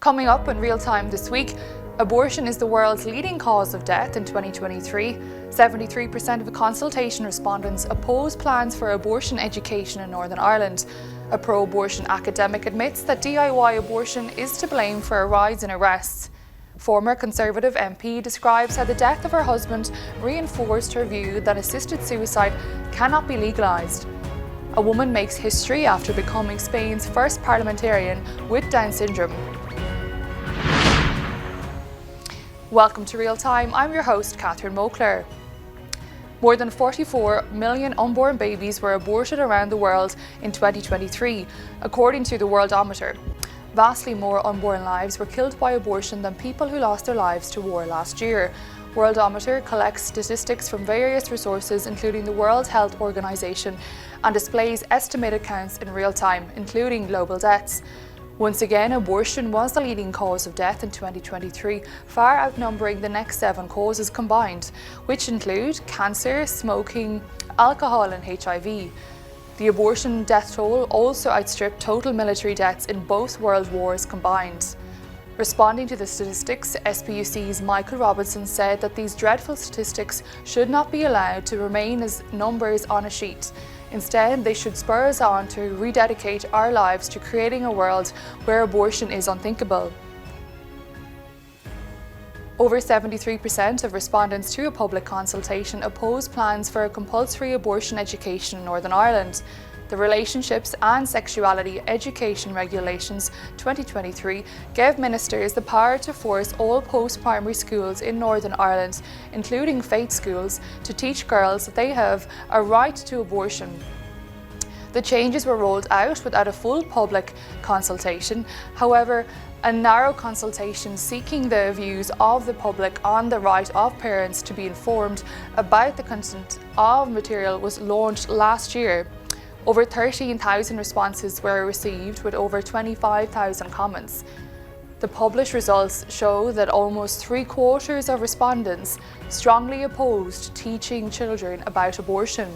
Coming up in real time this week, abortion is the world's leading cause of death in 2023. 73% of consultation respondents oppose plans for abortion education in Northern Ireland. A pro-abortion academic admits that DIY abortion is to blame for a rise in arrests. Former Conservative MP describes how the death of her husband reinforced her view that assisted suicide cannot be legalised. A woman makes history after becoming Spain's first parliamentarian with Down syndrome. Welcome to Real Time. I'm your host, Catherine Mokler. More than 44 million unborn babies were aborted around the world in 2023, according to the Worldometer. Vastly more unborn lives were killed by abortion than people who lost their lives to war last year. Worldometer collects statistics from various resources, including the World Health Organization, and displays estimated counts in real time, including global deaths. Once again, abortion was the leading cause of death in 2023, far outnumbering the next 7 causes combined, which include cancer, smoking, alcohol and HIV. The abortion death toll also outstripped total military deaths in both world wars combined. Responding to the statistics, SPUC's Michael Robinson said that these dreadful statistics should not be allowed to remain as numbers on a sheet. Instead, they should spur us on to rededicate our lives to creating a world where abortion is unthinkable. Over 73% of respondents to a public consultation oppose plans for a compulsory abortion education in Northern Ireland. The Relationships and Sexuality Education Regulations 2023 gave ministers the power to force all post-primary schools in Northern Ireland, including faith schools, to teach girls that they have a right to abortion. The changes were rolled out without a full public consultation. However, a narrow consultation seeking the views of the public on the right of parents to be informed about the content of material was launched last year. Over 13,000 responses were received with over 25,000 comments. The published results show that almost 3/4 of respondents strongly opposed teaching children about abortion.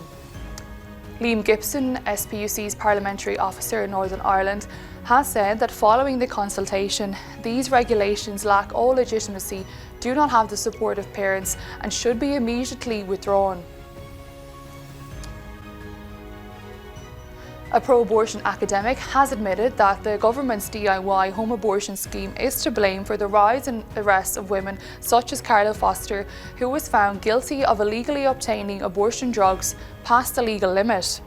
Liam Gibson, SPUC's Parliamentary Officer in Northern Ireland, has said that following the consultation, these regulations lack all legitimacy, do not have the support of parents and should be immediately withdrawn. A pro-abortion academic has admitted that the government's DIY home abortion scheme is to blame for the rise in arrests of women such as Carla Foster, who was found guilty of illegally obtaining abortion drugs past the legal limit.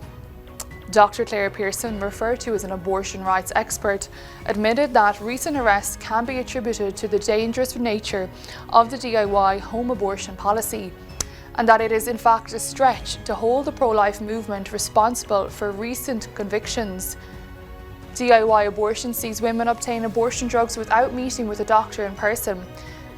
Dr. Claire Pearson, referred to as an abortion rights expert, admitted that recent arrests can be attributed to the dangerous nature of the DIY home abortion policy, and that it is in fact a stretch to hold the pro-life movement responsible for recent convictions. DIY abortion sees women obtain abortion drugs without meeting with a doctor in person.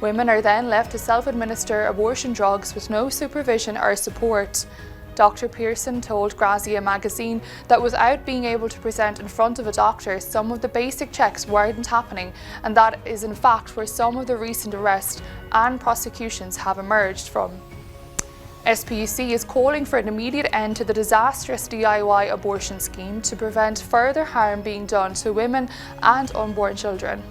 Women are then left to self-administer abortion drugs with no supervision or support. Dr. Pearson told Grazia magazine that without being able to present in front of a doctor, some of the basic checks weren't happening, and that is in fact where some of the recent arrests and prosecutions have emerged from. SPUC is calling for an immediate end to the disastrous DIY abortion scheme to prevent further harm being done to women and unborn children.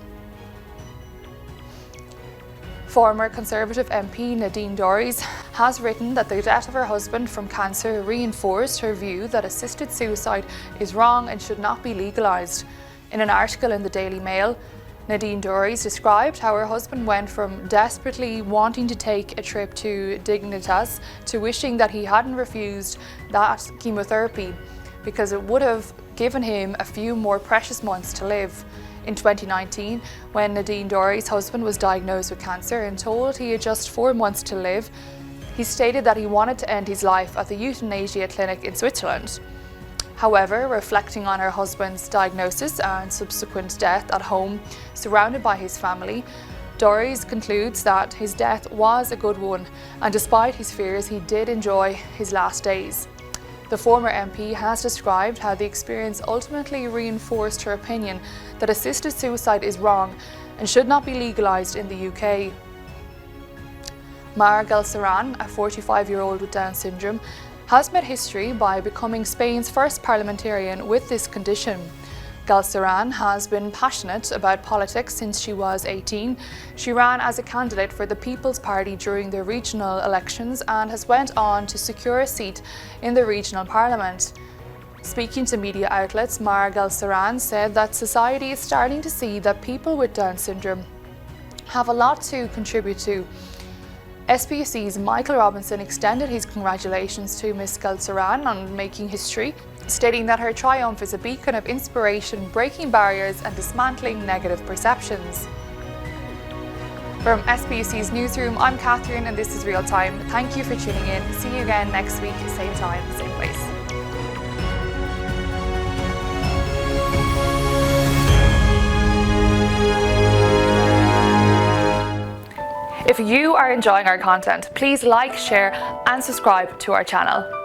Former Conservative MP Nadine Dorries has written that the death of her husband from cancer reinforced her view that assisted suicide is wrong and should not be legalised. In an article in the Daily Mail, Nadine Dorries described how her husband went from desperately wanting to take a trip to Dignitas to wishing that he hadn't refused that chemotherapy because it would have given him a few more precious months to live. In 2019, when Nadine Dorries' husband was diagnosed with cancer and told he had just 4 months to live, he stated that he wanted to end his life at the euthanasia clinic in Switzerland. However, reflecting on her husband's diagnosis and subsequent death at home, surrounded by his family, Dorries concludes that his death was a good one, and despite his fears, he did enjoy his last days. The former MP has described how the experience ultimately reinforced her opinion that assisted suicide is wrong and should not be legalised in the UK. Mara Gelsaran, a 45-year-old with Down syndrome, has made history by becoming Spain's first parliamentarian with this condition. Galceran has been passionate about politics since she was 18. She ran as a candidate for the People's Party during the regional elections and has went on to secure a seat in the regional parliament. Speaking to media outlets, Mar Galceran said that society is starting to see that people with Down syndrome have a lot to contribute to. SPUC's Michael Robinson extended his congratulations to Ms. Galceran on making history, stating that her triumph is a beacon of inspiration, breaking barriers and dismantling negative perceptions. From SPUC's newsroom, I'm Catherine and this is Real Time. Thank you for tuning in. See you again next week, same time, same place. If you are enjoying our content, please like, share and subscribe to our channel.